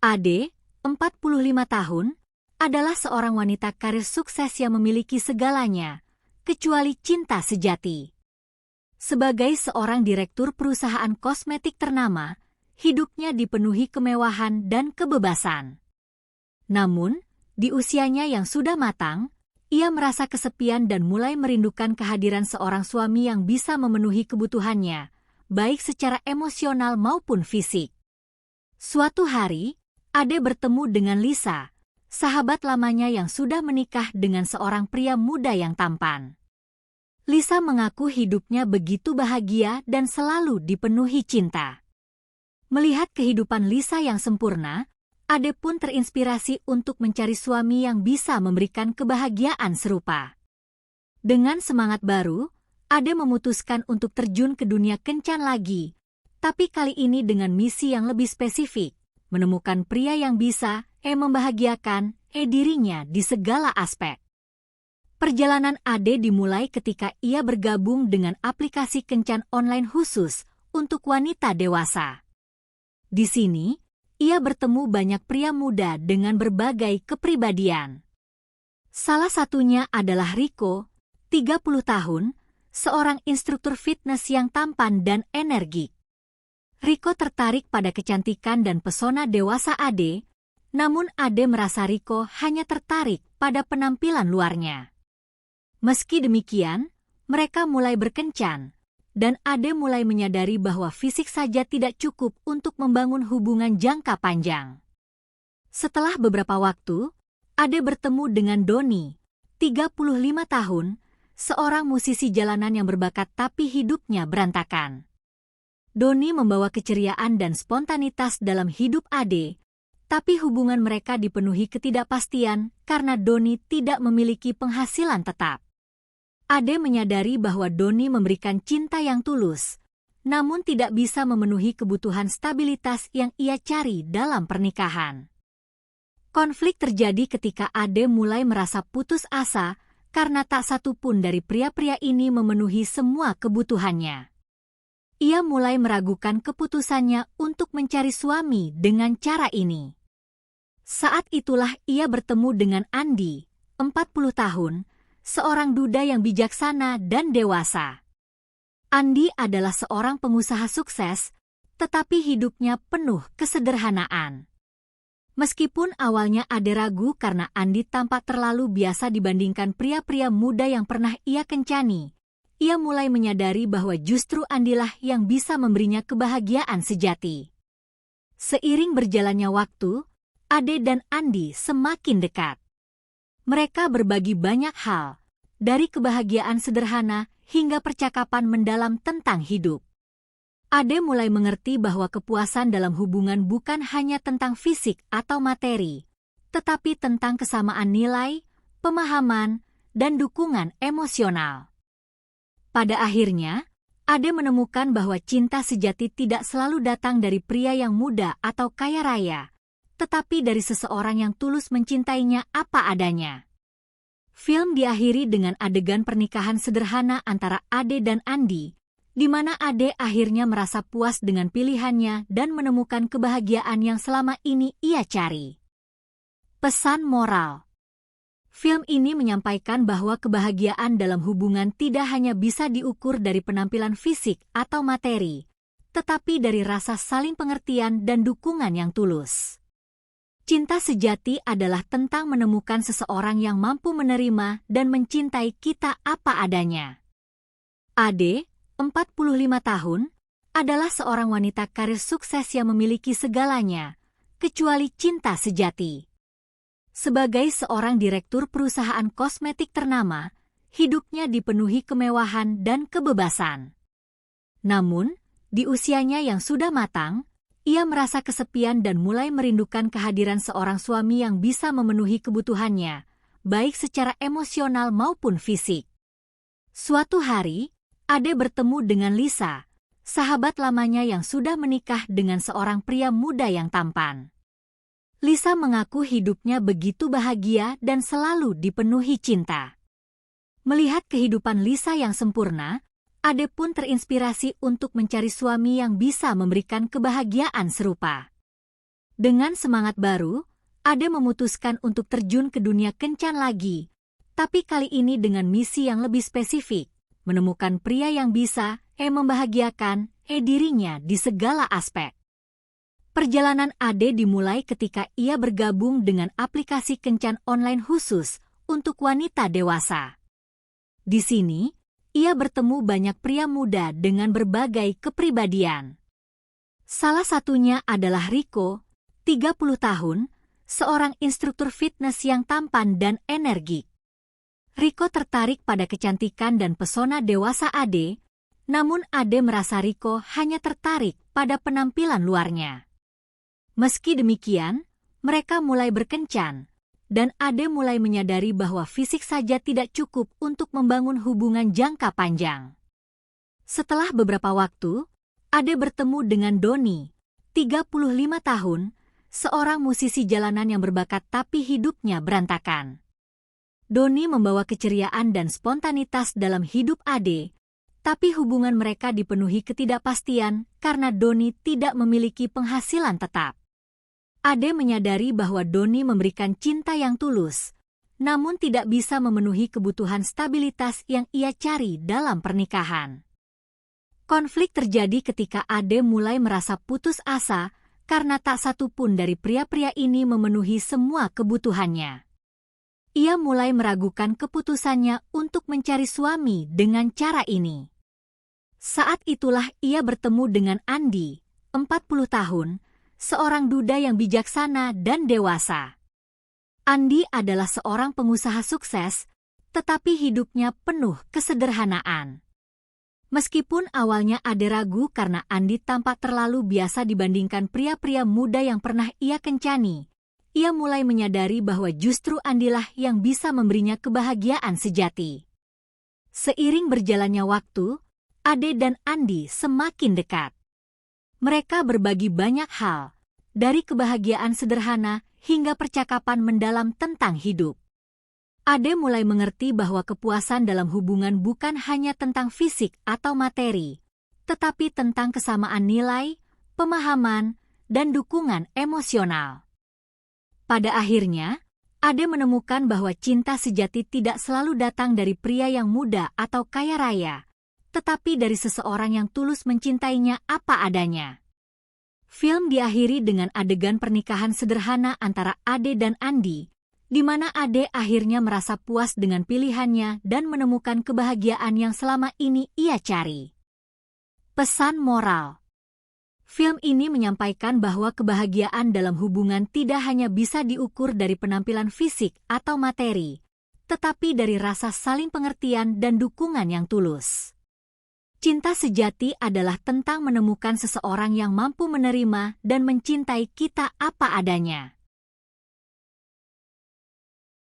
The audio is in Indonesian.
Ade, 45 tahun, adalah seorang wanita karir sukses yang memiliki segalanya, kecuali cinta sejati. Sebagai seorang direktur perusahaan kosmetik ternama, hidupnya dipenuhi kemewahan dan kebebasan. Namun, di usianya yang sudah matang, ia merasa kesepian dan mulai merindukan kehadiran seorang suami yang bisa memenuhi kebutuhannya, baik secara emosional maupun fisik. Suatu hari, Ade bertemu dengan Lisa, sahabat lamanya yang sudah menikah dengan seorang pria muda yang tampan. Lisa mengaku hidupnya begitu bahagia dan selalu dipenuhi cinta. Melihat kehidupan Lisa yang sempurna, Ade pun terinspirasi untuk mencari suami yang bisa memberikan kebahagiaan serupa. Dengan semangat baru, Ade memutuskan untuk terjun ke dunia kencan lagi, tapi kali ini dengan misi yang lebih spesifik, menemukan pria yang bisa membahagiakan dirinya di segala aspek. Perjalanan Ade dimulai ketika ia bergabung dengan aplikasi kencan online khusus untuk wanita dewasa. Di sini, ia bertemu banyak pria muda dengan berbagai kepribadian. Salah satunya adalah Rico, 30 tahun, seorang instruktur fitness yang tampan dan energik. Rico tertarik pada kecantikan dan pesona dewasa Ade, namun Ade merasa Rico hanya tertarik pada penampilan luarnya. Meski demikian, mereka mulai berkencan, dan Ade mulai menyadari bahwa fisik saja tidak cukup untuk membangun hubungan jangka panjang. Setelah beberapa waktu, Ade bertemu dengan Doni, 35 tahun, seorang musisi jalanan yang berbakat tapi hidupnya berantakan. Doni membawa keceriaan dan spontanitas dalam hidup Ade, tapi hubungan mereka dipenuhi ketidakpastian karena Doni tidak memiliki penghasilan tetap. Ade menyadari bahwa Doni memberikan cinta yang tulus, namun tidak bisa memenuhi kebutuhan stabilitas yang ia cari dalam pernikahan. Konflik terjadi ketika Ade mulai merasa putus asa karena tak satu pun dari pria-pria ini memenuhi semua kebutuhannya. Ia mulai meragukan keputusannya untuk mencari suami dengan cara ini. Saat itulah ia bertemu dengan Andi, 40 tahun, seorang duda yang bijaksana dan dewasa. Andi adalah seorang pengusaha sukses, tetapi hidupnya penuh kesederhanaan. Meskipun awalnya Ade ragu karena Andi tampak terlalu biasa dibandingkan pria-pria muda yang pernah ia kencani, ia mulai menyadari bahwa justru Andilah yang bisa memberinya kebahagiaan sejati. Seiring berjalannya waktu, Ade dan Andi semakin dekat. Mereka berbagi banyak hal, dari kebahagiaan sederhana hingga percakapan mendalam tentang hidup. Ade mulai mengerti bahwa kepuasan dalam hubungan bukan hanya tentang fisik atau materi, tetapi tentang kesamaan nilai, pemahaman, dan dukungan emosional. Pada akhirnya, Ade menemukan bahwa cinta sejati tidak selalu datang dari pria yang muda atau kaya raya, tetapi dari seseorang yang tulus mencintainya apa adanya. Film diakhiri dengan adegan pernikahan sederhana antara Ade dan Andi, di mana Ade akhirnya merasa puas dengan pilihannya dan menemukan kebahagiaan yang selama ini ia cari. Pesan moral. Film ini menyampaikan bahwa kebahagiaan dalam hubungan tidak hanya bisa diukur dari penampilan fisik atau materi, tetapi dari rasa saling pengertian dan dukungan yang tulus. Cinta sejati adalah tentang menemukan seseorang yang mampu menerima dan mencintai kita apa adanya. Ade, 45 tahun, adalah seorang wanita karir sukses yang memiliki segalanya, kecuali cinta sejati. Sebagai seorang direktur perusahaan kosmetik ternama, hidupnya dipenuhi kemewahan dan kebebasan. Namun, di usianya yang sudah matang, ia merasa kesepian dan mulai merindukan kehadiran seorang suami yang bisa memenuhi kebutuhannya, baik secara emosional maupun fisik. Suatu hari, Ade bertemu dengan Lisa, sahabat lamanya yang sudah menikah dengan seorang pria muda yang tampan. Lisa mengaku hidupnya begitu bahagia dan selalu dipenuhi cinta. Melihat kehidupan Lisa yang sempurna, Ade pun terinspirasi untuk mencari suami yang bisa memberikan kebahagiaan serupa. Dengan semangat baru, Ade memutuskan untuk terjun ke dunia kencan lagi, tapi kali ini dengan misi yang lebih spesifik, menemukan pria yang bisa membahagiakan dirinya di segala aspek. Perjalanan Ade dimulai ketika ia bergabung dengan aplikasi kencan online khusus untuk wanita dewasa. Di sini, ia bertemu banyak pria muda dengan berbagai kepribadian. Salah satunya adalah Rico, 30 tahun, seorang instruktur fitness yang tampan dan energik. Rico tertarik pada kecantikan dan pesona dewasa Ade, namun Ade merasa Rico hanya tertarik pada penampilan luarnya. Meski demikian, mereka mulai berkencan, dan Ade mulai menyadari bahwa fisik saja tidak cukup untuk membangun hubungan jangka panjang. Setelah beberapa waktu, Ade bertemu dengan Doni, 35 tahun, seorang musisi jalanan yang berbakat tapi hidupnya berantakan. Doni membawa keceriaan dan spontanitas dalam hidup Ade, tapi hubungan mereka dipenuhi ketidakpastian karena Doni tidak memiliki penghasilan tetap. Ade menyadari bahwa Doni memberikan cinta yang tulus, namun tidak bisa memenuhi kebutuhan stabilitas yang ia cari dalam pernikahan. Konflik terjadi ketika Ade mulai merasa putus asa karena tak satu pun dari pria-pria ini memenuhi semua kebutuhannya. Ia mulai meragukan keputusannya untuk mencari suami dengan cara ini. Saat itulah ia bertemu dengan Andi, 40 tahun, seorang duda yang bijaksana dan dewasa. Andi adalah seorang pengusaha sukses, tetapi hidupnya penuh kesederhanaan. Meskipun awalnya Ade ragu karena Andi tampak terlalu biasa dibandingkan pria-pria muda yang pernah ia kencani, ia mulai menyadari bahwa justru Andilah yang bisa memberinya kebahagiaan sejati. Seiring berjalannya waktu, Ade dan Andi semakin dekat. Mereka berbagi banyak hal, dari kebahagiaan sederhana hingga percakapan mendalam tentang hidup. Ade mulai mengerti bahwa kepuasan dalam hubungan bukan hanya tentang fisik atau materi, tetapi tentang kesamaan nilai, pemahaman, dan dukungan emosional. Pada akhirnya, Ade menemukan bahwa cinta sejati tidak selalu datang dari pria yang muda atau kaya raya, tetapi dari seseorang yang tulus mencintainya apa adanya. Film diakhiri dengan adegan pernikahan sederhana antara Ade dan Andi, di mana Ade akhirnya merasa puas dengan pilihannya dan menemukan kebahagiaan yang selama ini ia cari. Pesan moral. Film ini menyampaikan bahwa kebahagiaan dalam hubungan tidak hanya bisa diukur dari penampilan fisik atau materi, tetapi dari rasa saling pengertian dan dukungan yang tulus. Cinta sejati adalah tentang menemukan seseorang yang mampu menerima dan mencintai kita apa adanya.